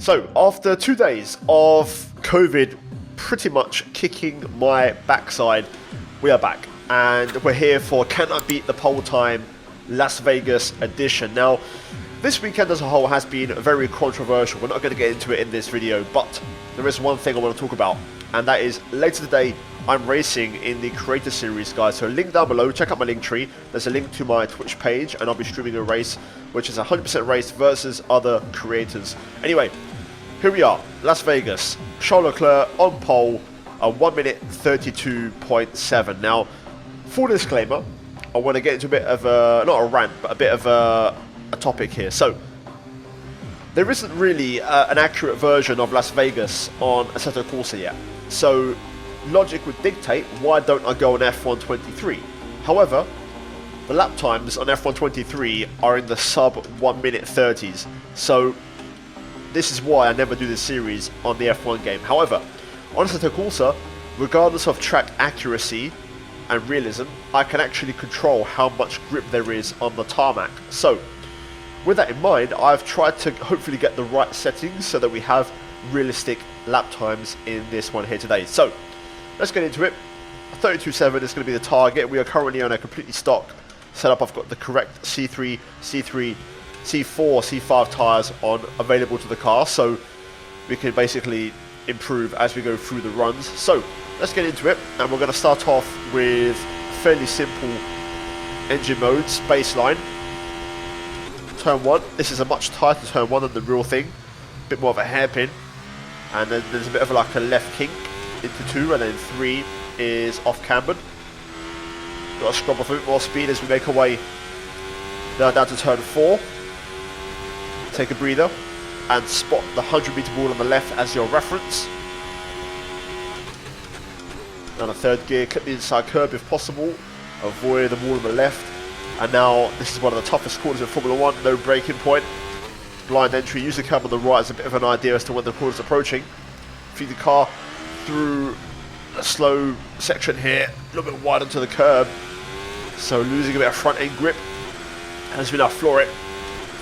So, after 2 days of COVID pretty much kicking my backside, we are back. And we're here for Can I Beat the Pole Time Las Vegas edition. Now, this weekend as a whole has been very controversial. We're not going to get into it in this video, but there is one thing I want to talk about. And that is, later today, I'm racing in the Creator Series, guys. So link down below, check out my link tree. There's a link to my Twitch page, and I'll be streaming a race, which is a 100% race versus other creators. Anyway, here we are, Las Vegas. Charles Leclerc on pole, a 1 minute 32.7. Now, full disclaimer, I want to get into a bit of a, not a rant, but a bit of a topic here. So, there isn't really an accurate version of Las Vegas on Assetto Corsa yet. So, logic would dictate, why don't I go on F123? However, the lap times on F123 are in the sub 1 minute 30s. So, this is why I never do this series on the F1 game. However, on Assetto Corsa, regardless of track accuracy and realism, I can actually control how much grip there is on the tarmac. So, with that in mind, I've tried to hopefully get the right settings so that we have realistic lap times in this one here today. So, let's get into it. 32.7 is going to be the target. We are currently on a completely stock setup. I've got the correct C3, C3, C4, C5 tyres on available to the car, so we can basically improve as we go through the runs. So let's get into it, and we're going to start off with fairly simple engine modes, baseline. Turn 1, this is a much tighter turn 1 than the real thing, a bit more of a hairpin, and then there's a bit of like a left kink into 2, and then 3 is off cambered. Got to scrub off a bit more speed as we make our way down to turn 4. Take a breather and spot the 100-meter wall on the left as your reference. Down a third gear, clip the inside curb if possible, avoid the wall on the left. And now this is one of the toughest corners in Formula 1, no braking point. Blind entry, use the curb on the right as a bit of an idea as to when the corner is approaching. Feed the car through a slow section here, a little bit wide onto the curb. So losing a bit of front end grip as we now floor it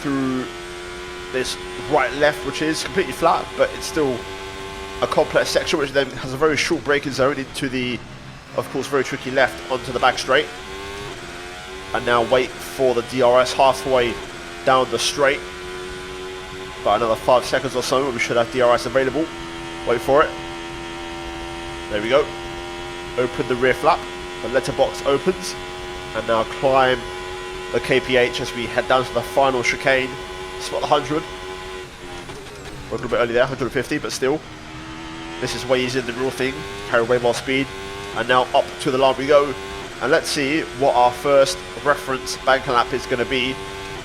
through this right-left, which is completely flat, but it's still a complex section, which then has a very short braking zone into the, of course, very tricky left onto the back straight. And now wait for the DRS halfway down the straight. About another 5 seconds or so, we should have DRS available. Wait for it. There we go. Open the rear flap. The letterbox opens. And now climb the KPH as we head down to the final chicane. Spot the 100. Worked a little bit early there, 150, but still. This is way easier than the real thing. Carry way more speed. And now up to the line we go. And let's see what our first reference bank lap is going to be.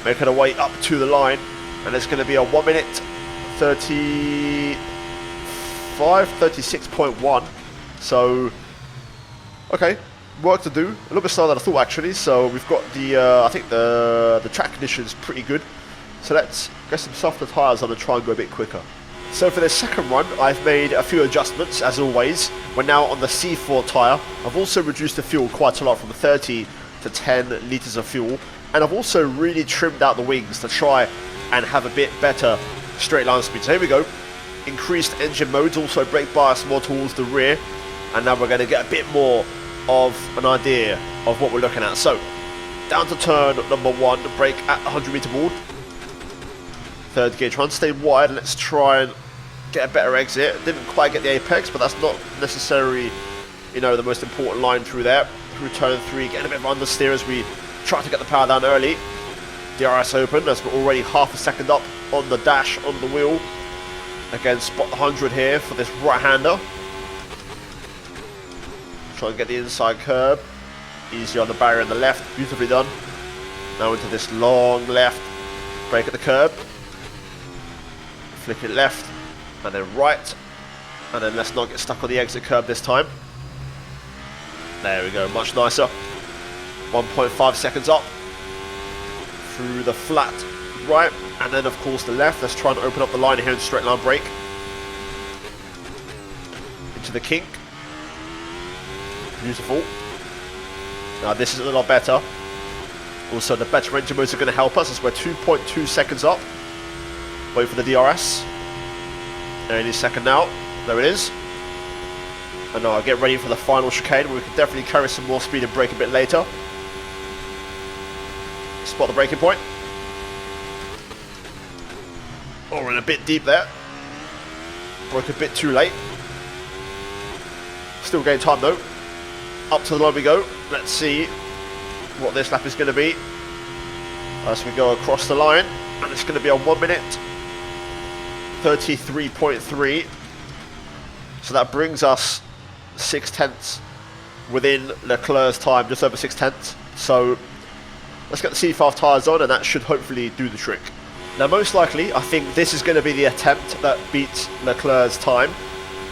Making our way up to the line. And it's going to be a 1 minute 36.1. So, okay. Work to do. A little bit slower than I thought actually. So we've got the, I think the track condition is pretty good. So let's get some softer tyres on and try and go a bit quicker. So for this second run, I've made a few adjustments as always. We're now on the C4 tyre. I've also reduced the fuel quite a lot from 30 to 10 litres of fuel. And I've also really trimmed out the wings to try and have a bit better straight line speed. So here we go. Increased engine modes, also brake bias more towards the rear. And now we're going to get a bit more of an idea of what we're looking at. So, down to turn number 1, brake at the 100-meter wall. Third gear, try and stay wide. Let's try and get a better exit. Didn't quite get the apex, but that's not necessarily, you know, the most important line through there. Through turn 3, getting a bit of understeer as we try to get the power down early. DRS open as we're already half a second up on the dash on the wheel. Again, spot the 100 here for this right-hander. Try and get the inside curb. Easy on the barrier on the left. Beautifully done. Now into this long left. Brake at the curb. Flick it left. And then right. And then let's not get stuck on the exit curb this time. There we go. Much nicer. 1.5 seconds up. Through the flat right. And then of course the left. Let's try and open up the line here in straight line brake. Into the kink. Beautiful. Now this is a lot better. Also the better engine modes are going to help us as we're 2.2 seconds up. Wait for the DRS. Any second now. There it is. And now I'll get ready for the final chicane where we can definitely carry some more speed and brake a bit later. Spot the braking point. Oh, we're in a bit deep there. Broke a bit too late. Still gaining time though. Up to the line we go. Let's see what this lap is going to be as we go across the line. And it's going to be on 1 minute 33.3. So that brings us 6/10 within Leclerc's time, just over 6/10. So let's get the C5 tyres on and that should hopefully do the trick. Now most likely, I think this is going to be the attempt that beats Leclerc's time.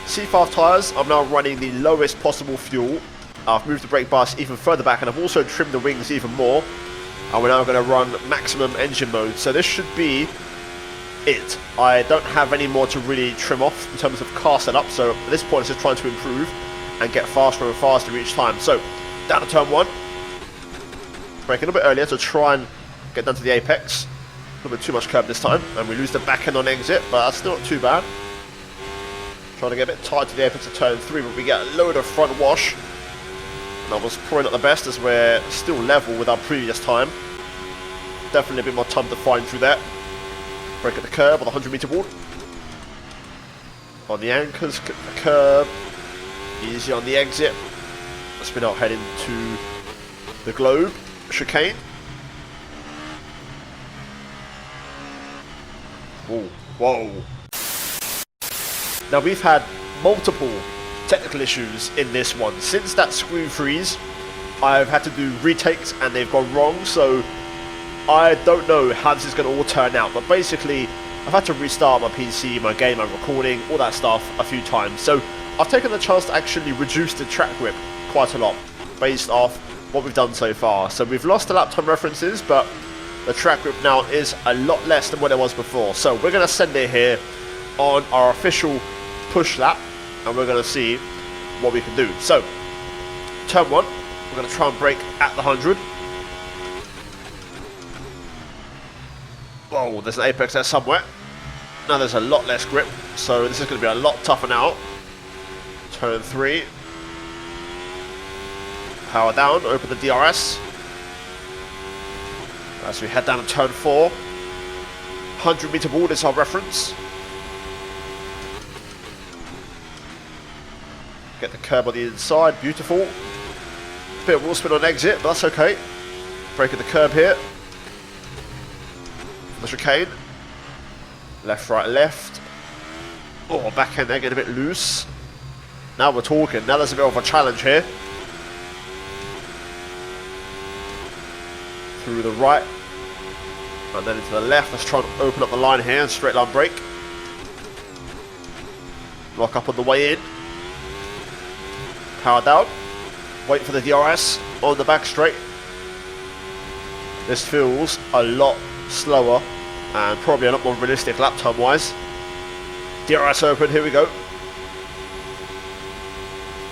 C5 tyres, I'm now running the lowest possible fuel. I've moved the brake bias even further back and I've also trimmed the wings even more. And we're now going to run maximum engine mode. So this should be it. I don't have any more to really trim off in terms of car setup. So at this point, it's just trying to improve and get faster and faster each time. So down to turn 1. Braking a bit earlier to try and get down to the apex. A little bit too much curb this time. And we lose the back end on exit, but that's still not too bad. Trying to get a bit tight to the apex of turn 3, but we get a load of front wash. That was probably not the best as we're still level with our previous time. Definitely a bit more time to find through there. Brake at the curb on the 100 meter board. On the anchors, the curb. Easy on the exit. Spin out head into the globe. Chicane. Whoa. Whoa. Now we've had multiple technical issues in this one. Since that screen freeze, I've had to do retakes and they've gone wrong, so I don't know how this is going to all turn out, but basically I've had to restart my PC, my game, my recording, all that stuff a few times. So I've taken the chance to actually reduce the track grip quite a lot based off what we've done so far. So we've lost the lap time references, but the track grip now is a lot less than what it was before. So we're going to send it here on our official push lap and we're going to see what we can do. So turn 1, we're going to try and brake at the 100. Oh, there's an apex there somewhere. Now there's a lot less grip, so this is going to be a lot tougher now. Turn 3. Power down, open the DRS. As we head down to turn 4. 100 meter board is our reference. Get the curb on the inside, beautiful. Bit of wheel spin on exit, but that's okay. Brake at the curb here. The chicane. Left, right, left. Oh, back end there getting a bit loose. Now we're talking. Now there's a bit of a challenge here. Through the right. And then into the left. Let's try and open up the line here and straight line brake. Lock up on the way in. Power down. Wait for the DRS on the back straight. This feels a lot slower and probably a lot more realistic lap time wise. DRS open, here we go.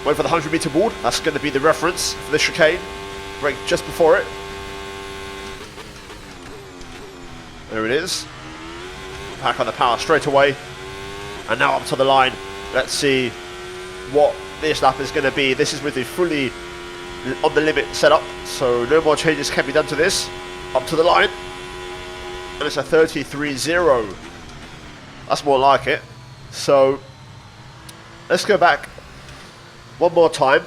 Wait for the 100 meter board, that's going to be the reference for this chicane. Brake just before it. There it is. Back on the power straight away. And now up to the line. Let's see what this lap is going to be. This is with the fully on the limit setup, so no more changes can be done to this. Up to the line. And it's a 33.0. That's more like it. So let's go back one more time.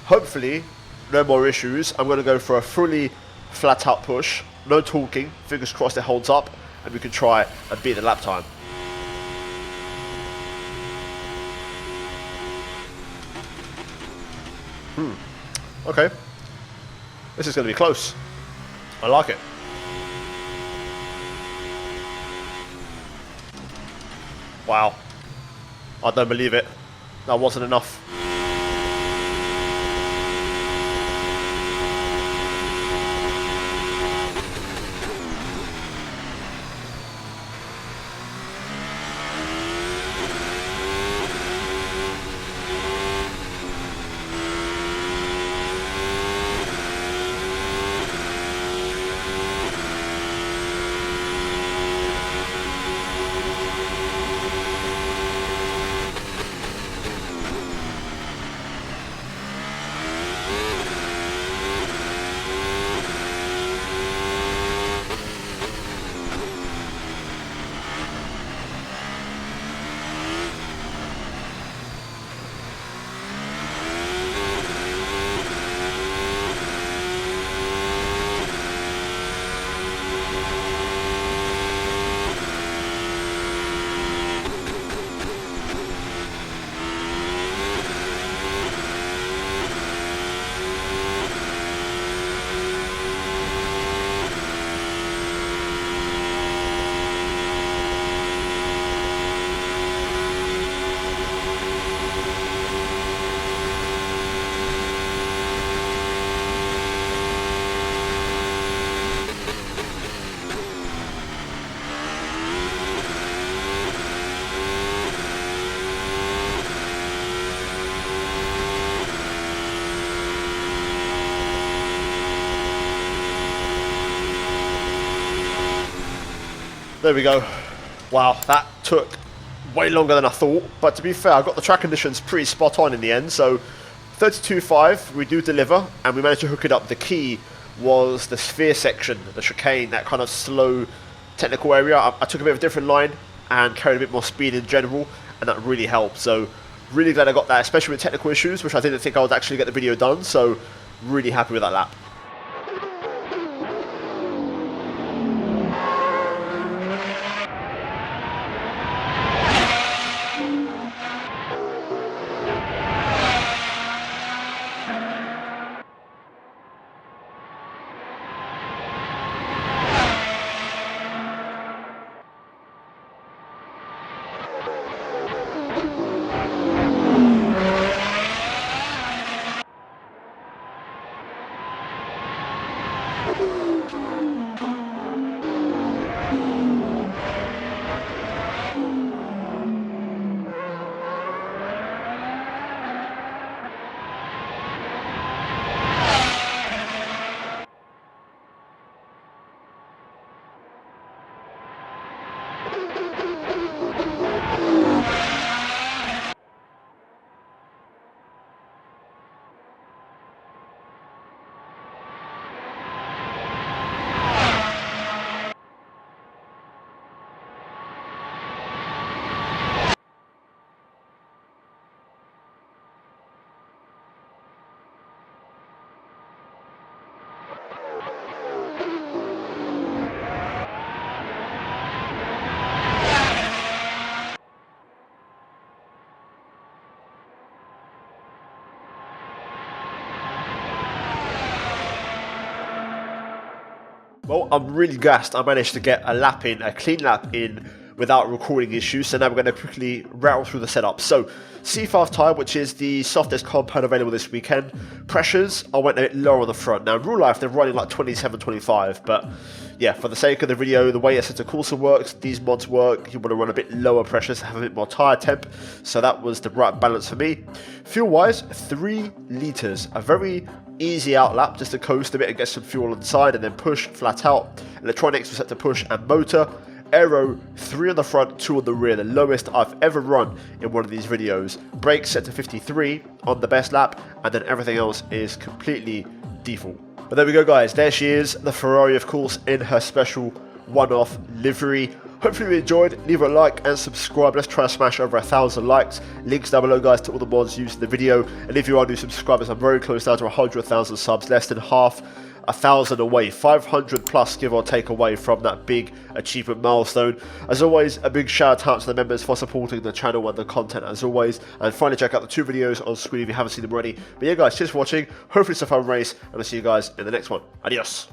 Hopefully no more issues. I'm going to go for a fully flat out push. No talking. Fingers crossed it holds up and we can try and beat the lap time. Okay. This is going to be close. I like it. Wow. I don't believe it. That wasn't enough. There we go. Wow, that took way longer than I thought. But to be fair, I got the track conditions pretty spot on in the end. So 32.5, we do deliver, and we managed to hook it up. The key was the sphere section, the chicane, that kind of slow technical area. I took a bit of a different line and carried a bit more speed in general, and that really helped. So really glad I got that, especially with technical issues, which I didn't think I would actually get the video done. So really happy with that lap. Well, I'm really gassed. I managed to get a lap in, a clean lap in, without recording issues. So now we're going to quickly rattle through the setup. So C5 tyre, which is the softest compound available this weekend. Pressures, I went a bit lower on the front. Now in real life, they're running like 27, 25, but yeah, for the sake of the video, the way a set of Corsa works, these mods work, you want to run a bit lower pressures, have a bit more tyre temp. So that was the right balance for me. Fuel-wise, 3 litres, a very easy out lap, just to coast a bit and get some fuel inside and then push flat out. Electronics were set to push and motor. Aero, 3 on the front, 2 on the rear, the lowest I've ever run in one of these videos. Brakes set to 53 on the best lap, and then everything else is completely default. But there we go, guys, there she is, the Ferrari, of course, in her special one-off livery. Hopefully you enjoyed. Leave a like and subscribe. Let's try to smash over 1,000 likes. Links down below, guys, to all the mods used in the video. And if you are new subscribers, I'm very close now to 100,000 subs, less than half 1,000 away, 500 plus give or take away from that big achievement milestone. As always, a big shout out to the members for supporting the channel and the content as always. And finally, check out the 2 videos on screen if you haven't seen them already. But yeah, guys, cheers for watching. Hopefully it's a fun race, and I'll see you guys in the next one. Adios.